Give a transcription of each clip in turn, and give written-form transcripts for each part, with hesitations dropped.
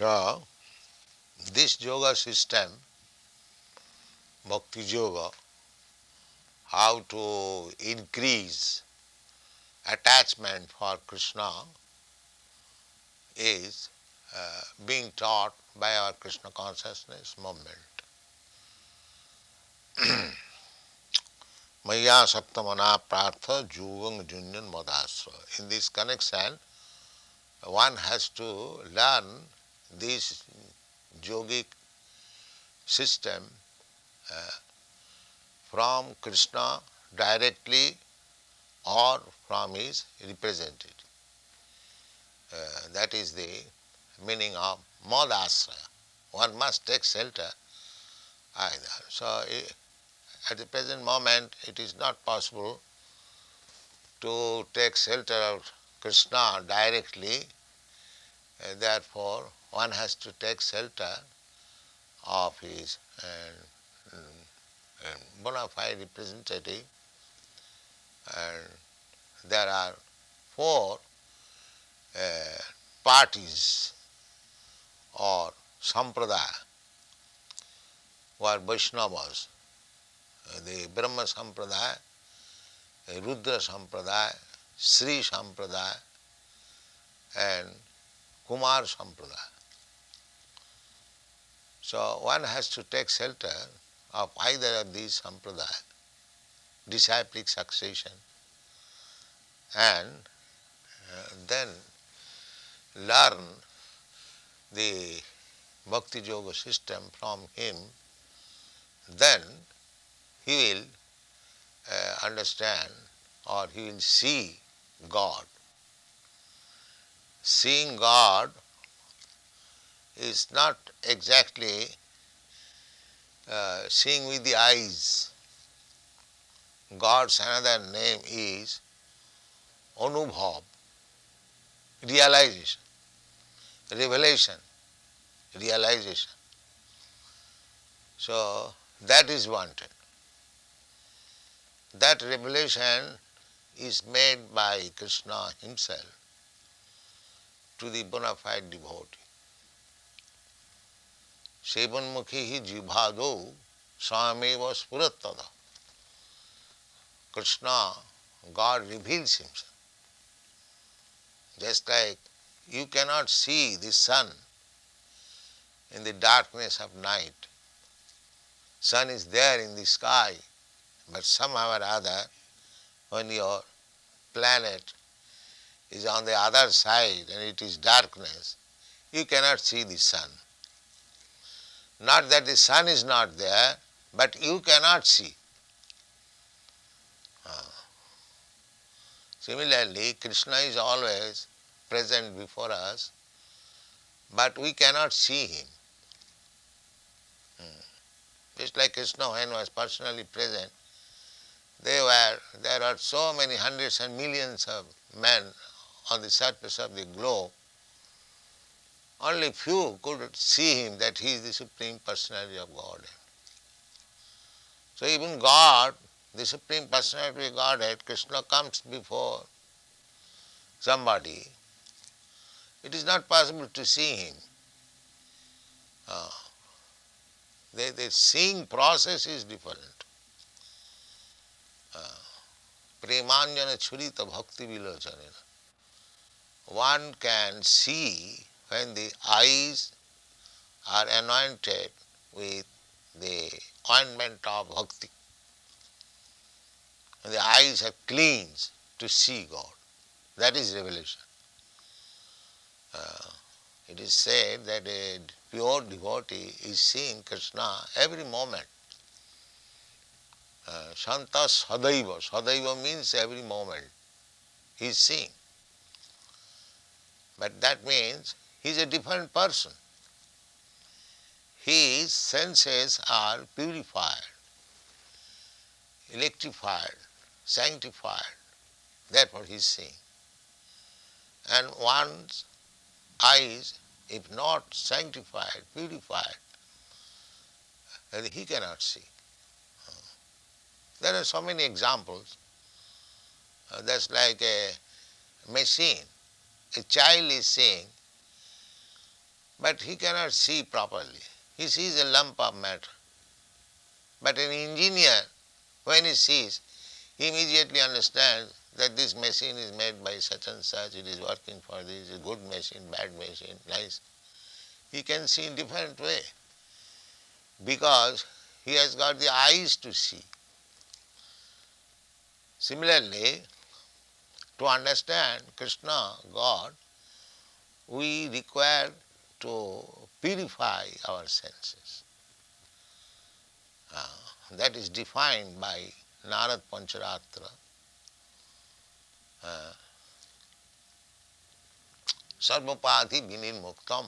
So, this yoga system, bhakti yoga, how to increase attachment for Krishna is being taught by our Krishna consciousness movement. Maya Saktamana Partha Jugam Junyan Madasra. In this connection, one has to learn this yogic system from Krishna directly or from his representative. That is the meaning of Madasraya. One must take shelter either. So, at the present moment, it is not possible to take shelter of Krishna directly. Therefore, one has to take shelter of his bona fide representative, and there are four parties or sampradaya who are Vaishnavas, the Brahma sampradaya, Rudra sampradaya, Sri sampradaya and Kumar sampradaya. So one has to take shelter of either of these sampradaya, disciplic succession, and then learn the bhakti yoga system from him. Then he will understand or he will see God. Seeing God is not exactly seeing with the eyes. God's another name is Anubhav, realization, revelation, realization. So that is wanted. That revelation is made by Krishna himself to the bona fide devotee. Sevanmukhi jibhado sameva spurattada. Krishna, God reveals himself. Just like you cannot see the sun in the darkness of night. Sun is there in the sky, but somehow or other, when your planet is on the other side and it is darkness, you cannot see the sun. Not that the sun is not there, but you cannot see. Similarly, Krishna is always present before us, but we cannot see him. Just like Krishna, when was personally present, there are so many hundreds and millions of men on the surface of the globe. Only few could see him, that he is the Supreme Personality of Godhead. So even God, the Supreme Personality of Godhead, Krishna comes before somebody, it is not possible to see him. The seeing process is different. Premanjana churita bhakti vilochanena. One can see when the eyes are anointed with the ointment of bhakti. And the eyes are cleansed to see God. That is revelation. It is said that a pure devotee is seeing Krishna every moment. Shanta sadaiva. Sadaiva means every moment he is seeing. But that means he is a different person. His senses are purified, electrified, sanctified. Therefore he is seeing. And one's eyes, if not sanctified, purified, he cannot see. There are so many examples. That's like a machine. A child is seeing, but he cannot see properly. He sees a lump of matter. But an engineer, when he sees, he immediately understands that this machine is made by such and such, it is working for this, a good machine, bad machine, nice. He can see in different way because he has got the eyes to see. Similarly, to understand Krishna, God, we require to purify our senses. That is defined by Narad Pancharatra. Sarvapadhi vinirmuktam,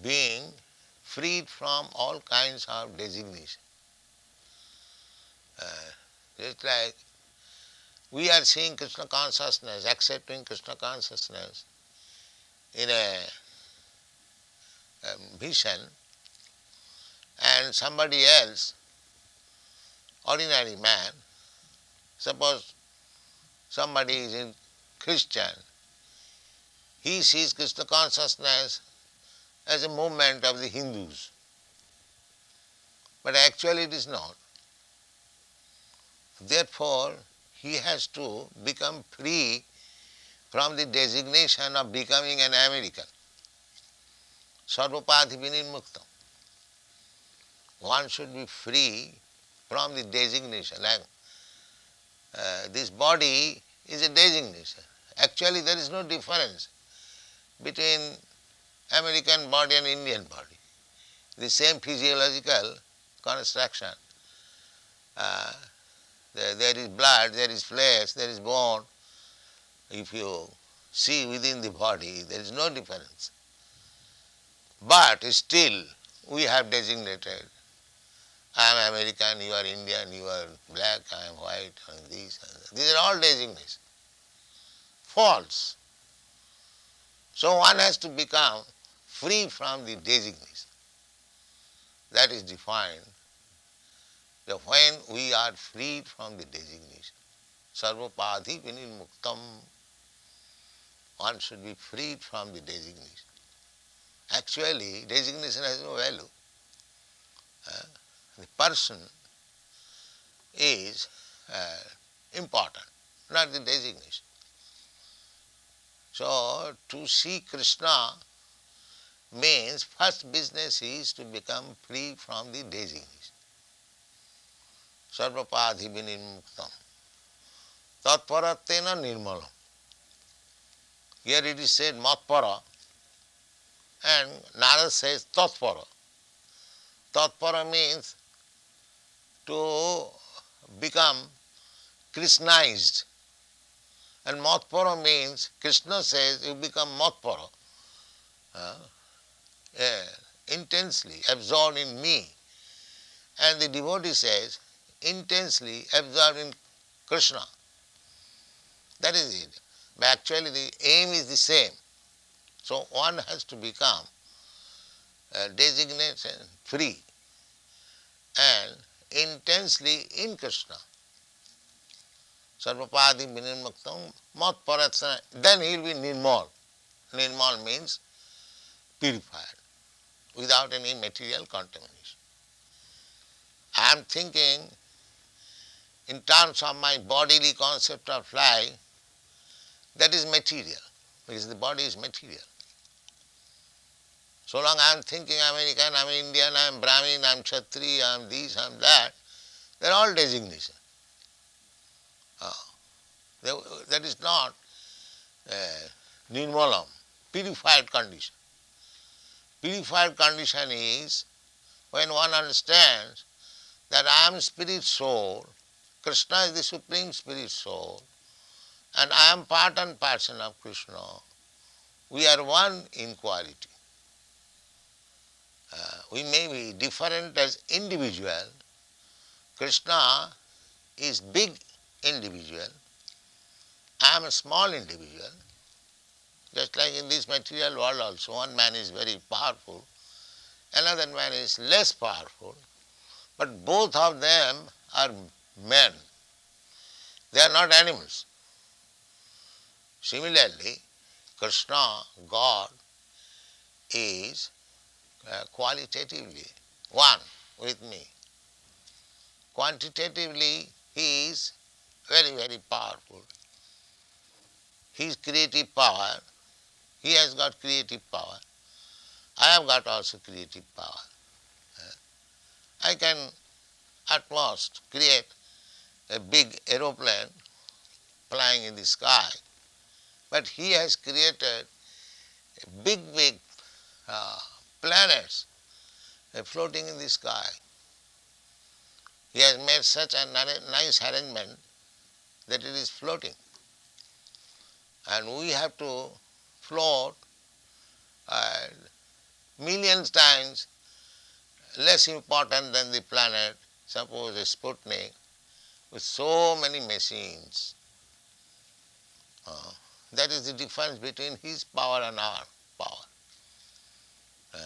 being freed from all kinds of designation. Just like we are seeing Krishna consciousness, accepting Krishna consciousness in a vision, and somebody else, ordinary man, suppose somebody is in Christian, he sees Krishna consciousness as a movement of the Hindus. But actually it is not. Therefore, he has to become free from the designation of becoming an American. Sarvapadhi vinirmuktam. One should be free from the designation. Like this body is a designation. Actually, there is no difference between American body and Indian body. The same physiological construction. There is blood, there is flesh, there is bone. If you see within the body, there is no difference. But still, we have designated, I am American, you are Indian, you are black, I am white, and these. These are all designations. False. So one has to become free from the designation. That is defined. That when we are freed from the designation, sarvapadhi vinirmuktam, one should be freed from the designation. Actually, designation has no value. The person is important, not the designation. So, to see Krishna means first business is to become free from the designation. Sarvapadhi vinirmuktam. Tatparatena nirmalam. Here it is said matpara, and Narad says tatpara. Tatpara means to become Krishnized. And matpara means, Krishna says, you become matpara. Intensely absorbed in me. And the devotee says, intensely absorbed in Krishna. That is it. But actually the aim is the same. So one has to become designated free and intensely in Krishna. Sarvapadhi vinirmuktam mat paratsana. Then he will be nirmal. Nirmal means purified, without any material contamination. I am thinking in terms of my bodily concept of life, that is material, because the body is material. So long I am thinking I am American, I am Indian, I am Brahmin, I am Kshatriya, I am this, I am that, they are all designations. That is not nirmalam, purified condition. Purified condition is when one understands that I am spirit soul, Krishna is the supreme spirit soul, and I am part and parcel of Krishna. We are one in quality. We may be different as individual. Krishna is big individual. I am a small individual. Just like in this material world also, one man is very powerful, another man is less powerful, but both of them are men. They are not animals. Similarly, Krishna, God, is qualitatively one with me. Quantitatively, he is very, very powerful. His creative power, he has got creative power. I have got also creative power. I can at most create a big aeroplane flying in the sky, but he has created big, big uh, planets floating in the sky. He has made such a nice arrangement that it is floating. And we have to float uh, millions times less important than the planet, suppose a Sputnik, with so many machines. That is the difference between his power and our power. Uh,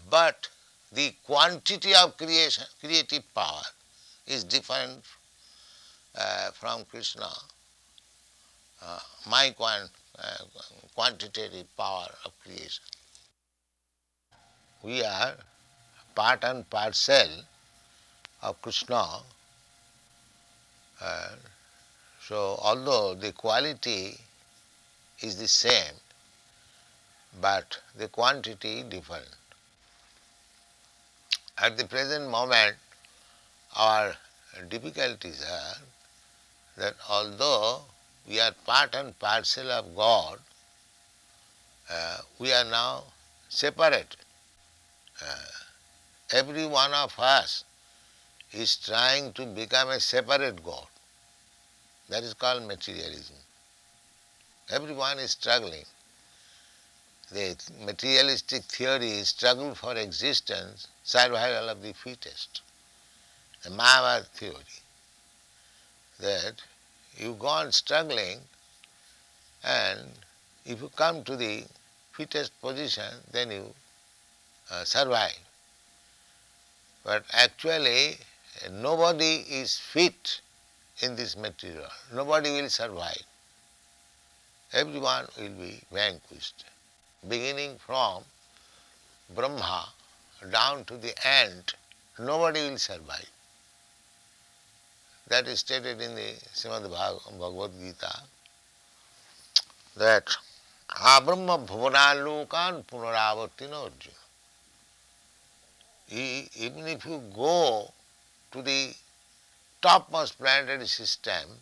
but the quantity of creative power is different from Krishna. My quantitative power of creation. We are part and parcel of Krishna. Uh, so although the quality is the same, but the quantity different. At the present moment, our difficulties are that although we are part and parcel of God, we are now separate. Every one of us is trying to become a separate God. That is called materialism. Everyone is struggling. The materialistic theory is struggle for existence, survival of the fittest. The Maya theory, that you go on struggling and if you come to the fittest position, then you survive. But actually, nobody is fit in this material. Nobody will survive. Everyone will be vanquished. Beginning from Brahma down to the ant, nobody will survive. That is stated in the Srimad Bhagavad-gita, that Abrahma bhuvanalokan punaravartino Arjuna. Even if you go to the topmost planetary system,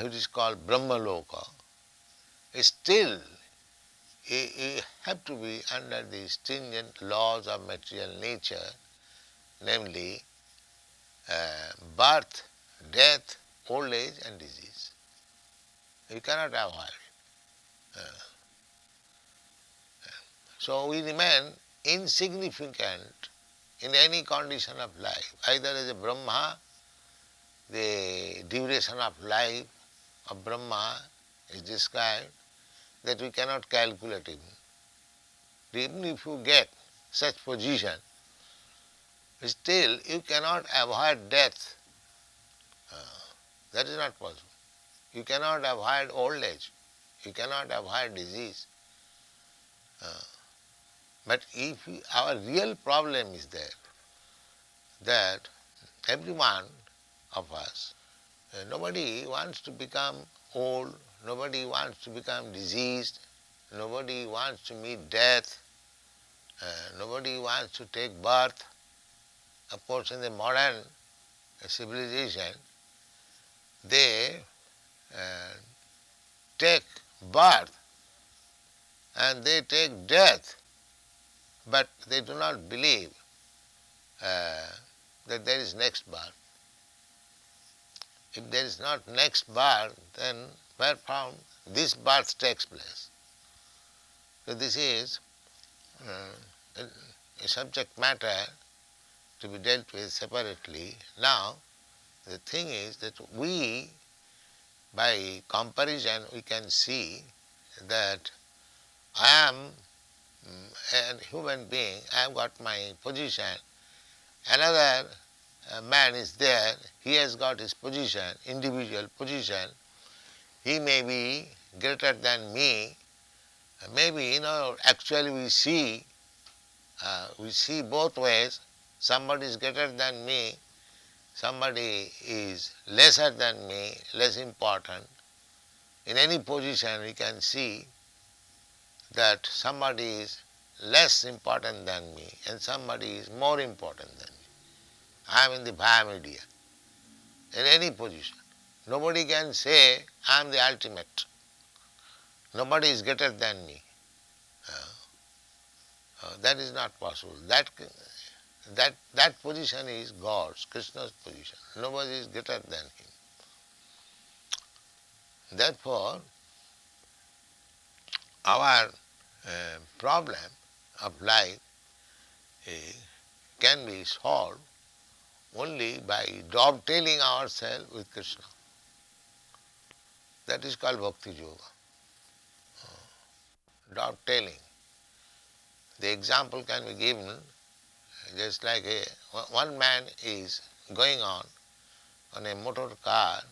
which is called Brahmaloka, still you have to be under the stringent laws of material nature, namely birth, death, old age and disease. You cannot avoid it. So we remain insignificant in any condition of life. Either as a Brahma, the duration of life of Brahma is described that we cannot calculate it. Even if you get such position, still you cannot avoid death. That is not possible. You cannot avoid old age. You cannot avoid disease. But if our real problem is there, that every one of us, nobody wants to become old, nobody wants to become diseased, nobody wants to meet death, nobody wants to take birth. Of course, in the modern civilization, they take birth and they take death, but they do not believe that there is next birth. If there is not next birth, then where from this birth takes place? So this is a subject matter to be dealt with separately. Now, the thing is that we, by comparison, we can see that I am a human being, I have got my position, another man is there, he has got his position, individual position, he may be greater than me, Maybe, actually we see both ways. Somebody is greater than me, somebody is lesser than me, less important. In any position we can see that somebody is less important than me and somebody is more important than me. I am in the via media, in any position. Nobody can say I am the ultimate. Nobody is greater than me. That is not possible. That position is God's, Krishna's position. Nobody is greater than him. Therefore, our problem of life can be solved only by dovetailing ourselves with Krishna. That is called Bhakti Yoga. Dovetailing. The example can be given just like one man is going on a motor car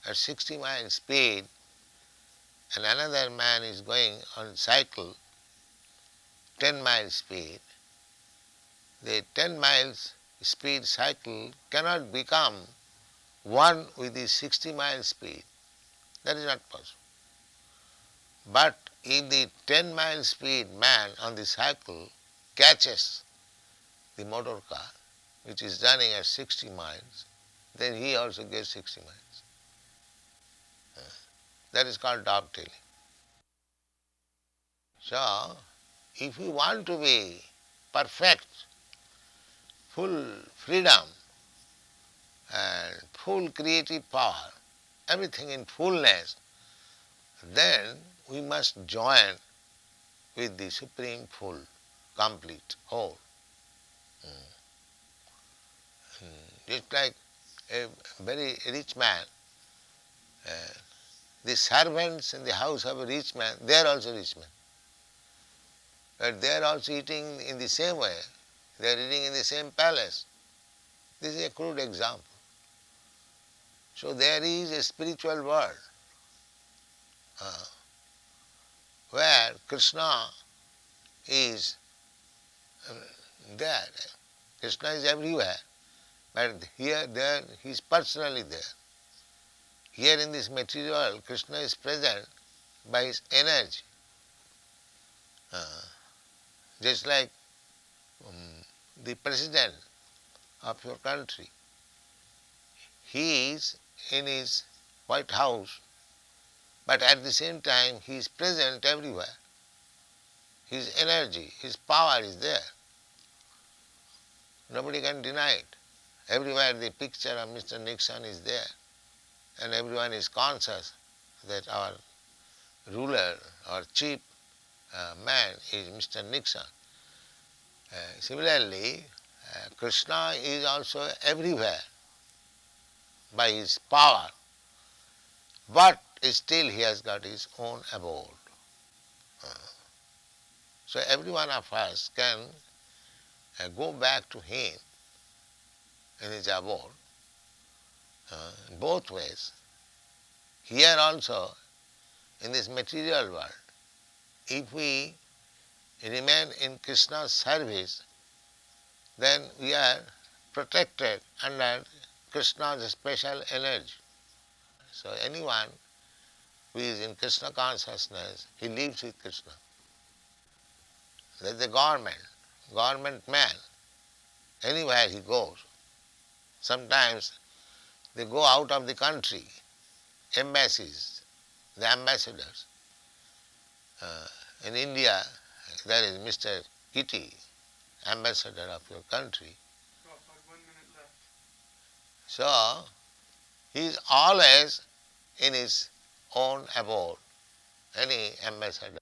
at 60 miles speed and another man is going on cycle 10 miles speed. The 10 miles speed cycle cannot become one with the 60 miles speed. That is not possible. But if the 10 miles speed man on the cycle catches the motor car which is running at 60 miles, then he also gets 60 miles. That is called dovetailing. So, if we want to be perfect, full freedom and full creative power, everything in fullness, then we must join with the Supreme Full, complete, whole. Just like a very rich man, the servants in the house of a rich man, they are also rich men. But they are also eating in the same way. They are eating in the same palace. This is a crude example. So there is a spiritual world where Krishna is there. Krishna is everywhere. But here, there, he is personally there. Here in this material world, Krishna is present by his energy. Just like the president of your country, he is in his White House, but at the same time he is present everywhere. His energy, his power is there. Nobody can deny it. Everywhere the picture of Mr. Nixon is there, and everyone is conscious that our ruler or chief man is Mr. Nixon. Similarly, Krishna is also everywhere by his power, but still he has got his own abode. So every one of us can go back to him in his abode both ways. Here also, in this material world, if we remain in Krishna's service, then we are protected under Krishna's special energy. So anyone who is in Krishna consciousness, he lives with Krishna. That is the government man, anywhere he goes. Sometimes they go out of the country, embassies, the ambassadors. In India, there is Mr. Kitty, ambassador of your country. So, he is always in his own abode, any ambassador